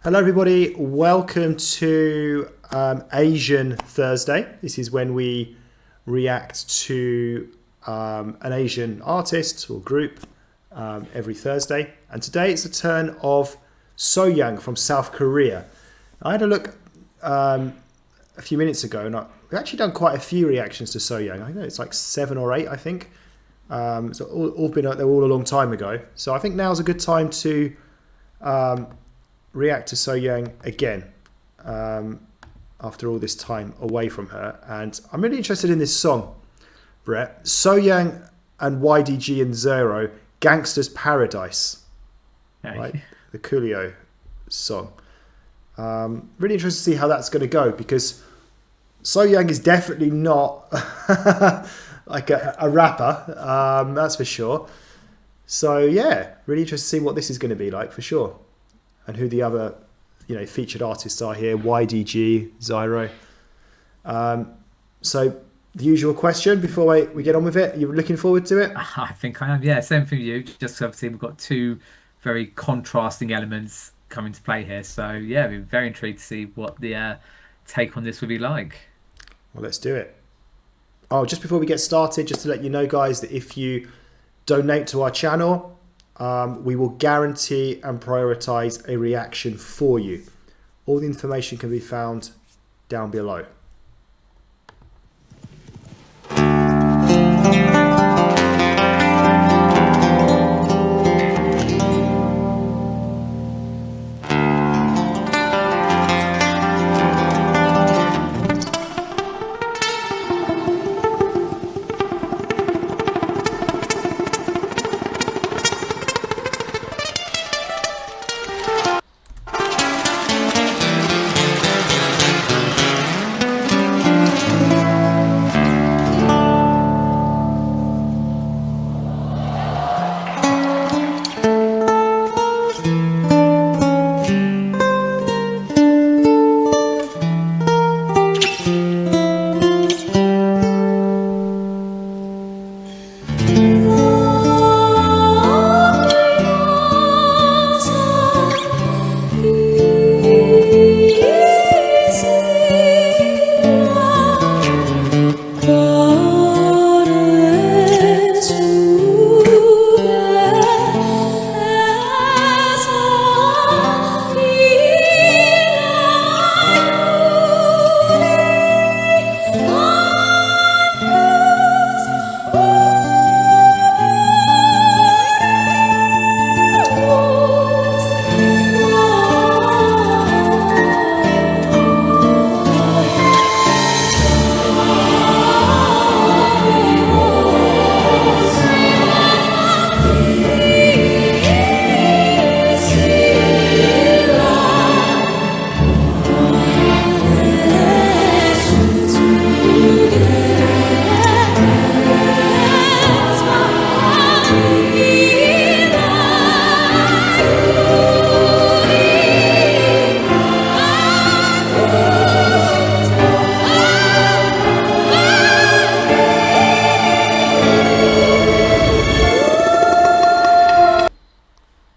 Hello, everybody. Welcome to Asian Thursday. This is when we react to an Asian artist or group every Thursday. And today it's the turn of Sohyang from South Korea. I had a look a few minutes ago, and we've actually done quite a few reactions to Sohyang. I know it's like 7 or 8, I think. So all been out there all a long time ago. So I think now's a good time to react to Sohyang again after all this time away from her. And I'm really interested in this song, Brett. Sohyang and YDG and Zero, Gangsta's Paradise. Right? The Coolio song. Really interested to see how that's going to go, because Sohyang is definitely not like a rapper, that's for sure. So yeah, really interested to see what this is going to be like for sure, and who the other featured artists are here. YDG, Zyro. So the usual question before we get on with it. You're looking forward to it? I think I am. Yeah, same for you. Just obviously we've got two very contrasting elements coming to play here. So yeah, we're very intrigued to see what the take on this would be like. Well, let's do it. Oh, just before we get started, just to let you know, guys, that if you donate to our channel, we will guarantee and prioritize a reaction for you. All the information can be found down below.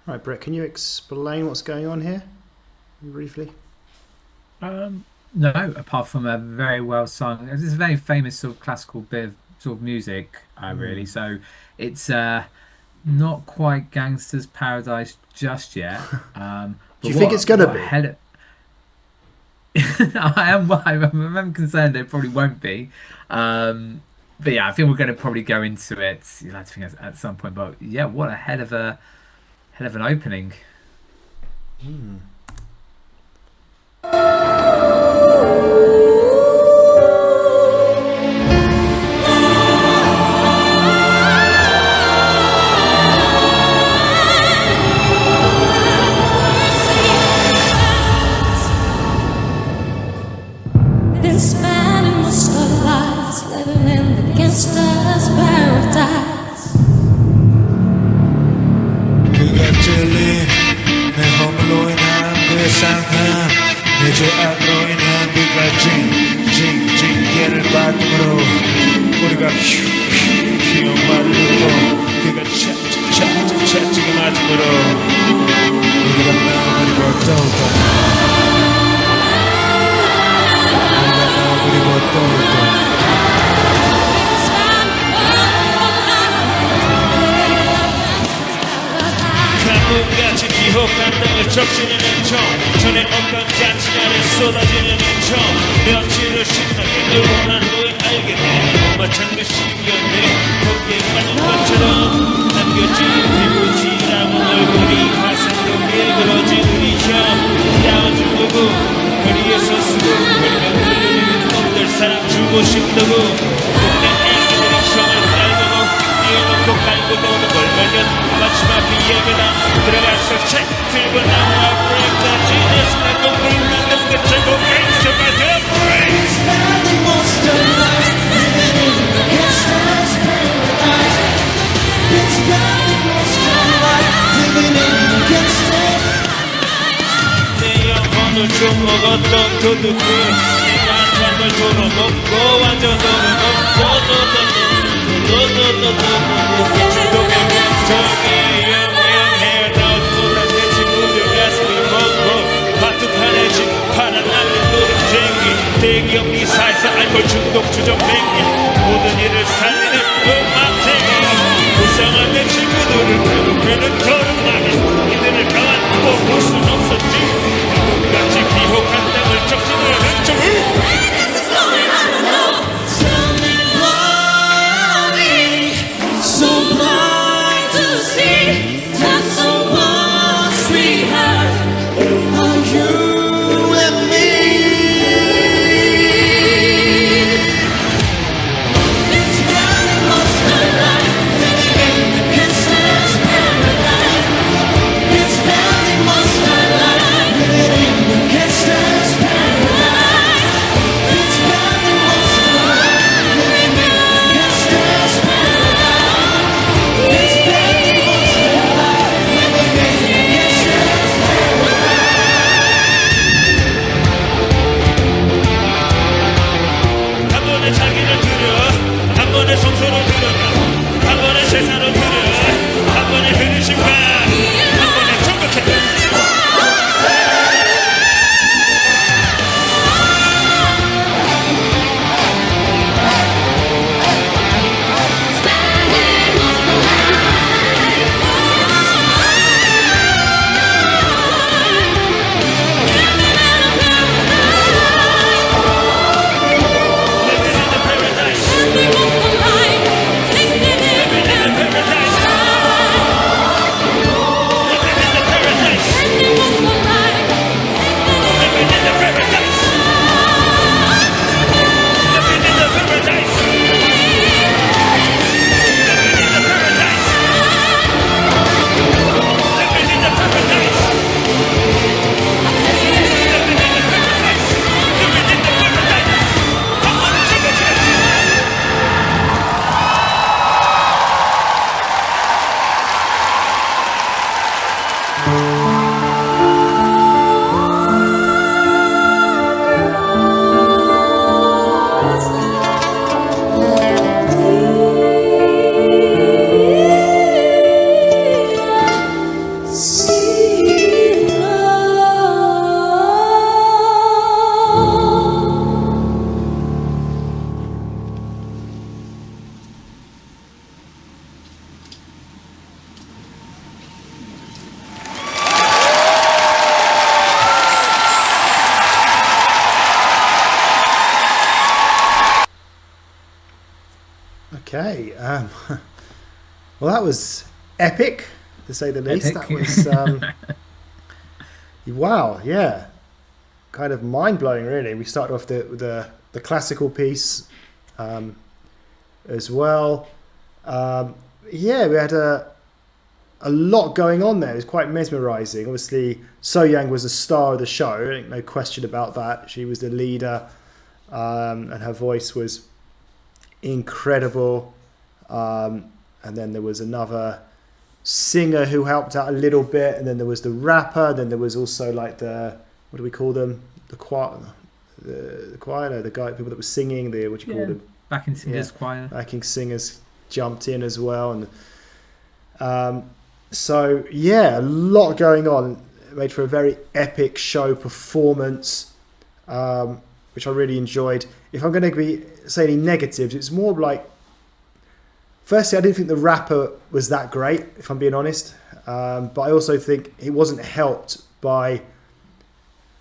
Right, Brett, can you explain what's going on here briefly? No, apart from a very well sung, this is a very famous sort of classical bit of sort of music, really. So it's not quite Gangsta's Paradise just yet. Do But you think it's going to be? I'm concerned it probably won't be. But yeah, I think we're going to probably go into it. You'll have to think at some point. But yeah, what a hell of an opening. Been spending most of our lives living in the gangsta's paradise. 그가 찔린 내 허물로 인한 배상함 내 죄악으로 인한 그가 징징징계를 받음으로 우리가 피어말르고 그가 채찍을 맞음으로 우리가 나무를 걷어가 땅을 적시는 은총 전에 없던 잔치날에 쏟아지는 은총 며칠을 신나게 놀고 난 후에 알게 돼 마찬가지 신기한데 거기에 빠진 것처럼 남겨진 피부지라고 얼굴이 화산동에 그러지 우리 형 야워준 거고 거리에서 쓰고 거리가 흘리는 놈들 사랑 주고 싶다고 동네 애기들이 형을 깔고 뛰어놓고 깔고 노는 걸 발견 마지막 비행이다 들어가서 책 들고 나와 break the genius 나도 bring me the 최고 gangsta banter break Spending most of life living in the gangsta's paradise Been spending most of life living in the gangsta's 내 영혼을 좀 먹었던 도둑들 내가 잠을 돌아먹고 완전 돌아먹고 중독의 맹성에 영향해 나왔구나 내 친구들 가슴을 먹고 파투판에 집 팔아나는 노름쟁이 대기업 미사에서 알코올 중독 주정뱅이 모든 일을 살리는 음악쟁이 불쌍한 내 친구들을 괴롭히는 더름나게 이들을 가만두고 볼 순 없었지 같이 비호한 땅을 적시는 흔적을 So blind to see that the ones we have are you and me. It's spending most of life living in the gangsta's paradise. It's spending most of life living in the gangsta's paradise. It's spending most of life living in the gangsta's paradise. 한 번에 자기를 들여 한 번에 성소로 들어가 한 번에 세상으로 들여 한 번에 들으신가 한 번에 정복해 Okay. Well, that was epic, to say the least. Epic. That was wow. Yeah, kind of mind blowing. Really, we started off with the classical piece as well. Yeah, we had a lot going on there. It was quite mesmerizing. Obviously, Sohyang was the star of the show. No question about that. She was the leader, and her voice was incredible. And then there was another singer who helped out a little bit, and then there was the rapper. Then there was also like the, what do we call them? The choir, no, the guy, people that were singing. The, what do you call them? Backing singers, choir. Backing singers jumped in as well, and so yeah, a lot going on. It made for a very epic show performance, which I really enjoyed. If I'm going to say any negatives, it's more like firstly, I didn't think the rapper was that great, if I'm being honest. But I also think it wasn't helped by,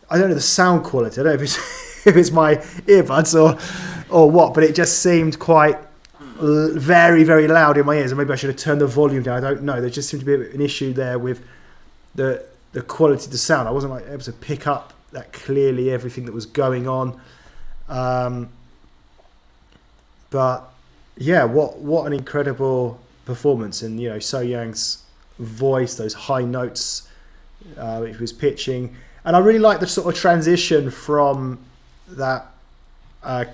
I don't know, the sound quality. I don't know if it's if it's my earbuds or what, but it just seemed quite very, very loud in my ears. And maybe I should have turned the volume down. I don't know. There just seemed to be an issue there with the quality of the sound. I wasn't like able to pick up that clearly everything that was going on. But yeah, what an incredible performance. And you know, Sohyang's voice, those high notes which he was pitching, and I really like the sort of transition from that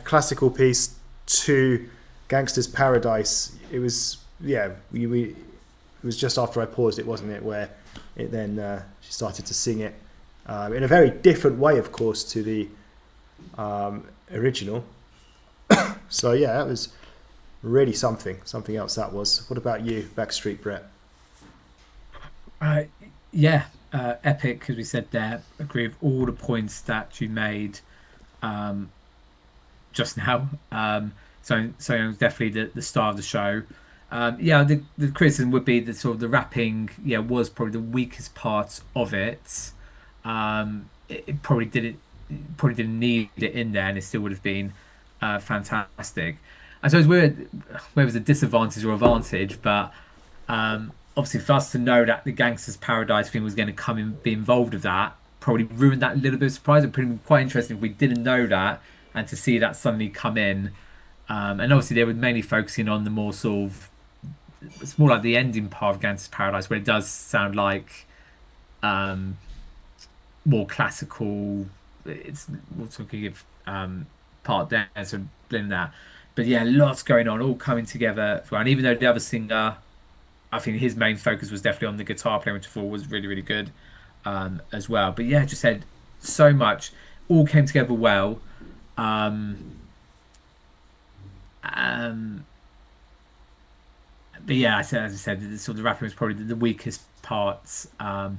classical piece to Gangsta's Paradise. It was it was just after I paused it, wasn't it, where it then she started to sing it in a very different way, of course, to the original. So yeah, that was really something else that was. What about you, Backstreet Brett? Epic, as we said there. Agree with all the points that you made just now. So it was definitely the star of the show. The criticism would be that sort of the rapping, was probably the weakest part of it. It probably didn't need it in there, and it still would have been fantastic. I suppose whether it was a disadvantage or advantage, but obviously for us to know that the Gangster's Paradise thing was going to come and be involved with that probably ruined that little bit of surprise. It would have been quite interesting if we didn't know that and to see that suddenly come in. And obviously they were mainly focusing on the more sort of, it's more like the ending part of Gangster's Paradise, where it does sound like more classical. It's more talking of part there, so blend that. But yeah, lots going on, all coming together. And even though the other singer, I think his main focus was definitely on the guitar playing, which I thought was really, really good as well. But yeah, just had so much, all came together well. But yeah, as I said, sort of the rapping was probably the weakest parts of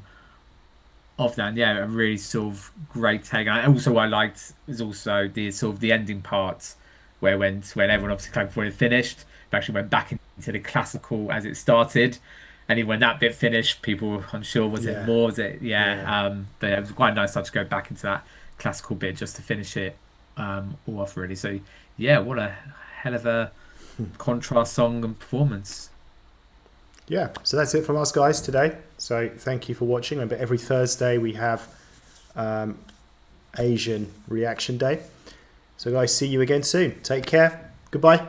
that. And yeah, a really sort of great take. And also, what I liked was also the sort of the ending part, where when everyone obviously clapped before it finished, it actually went back into the classical as it started. And even when that bit finished, people were unsure, was it more? Was it but yeah, it was quite a nice touch to go back into that classical bit just to finish it all off, really. So yeah, what a hell of a contrast song and performance. Yeah, so that's it from us guys today. So thank you for watching. Remember, every Thursday we have Asian Reaction Day. So guys, see you again soon. Take care. Goodbye.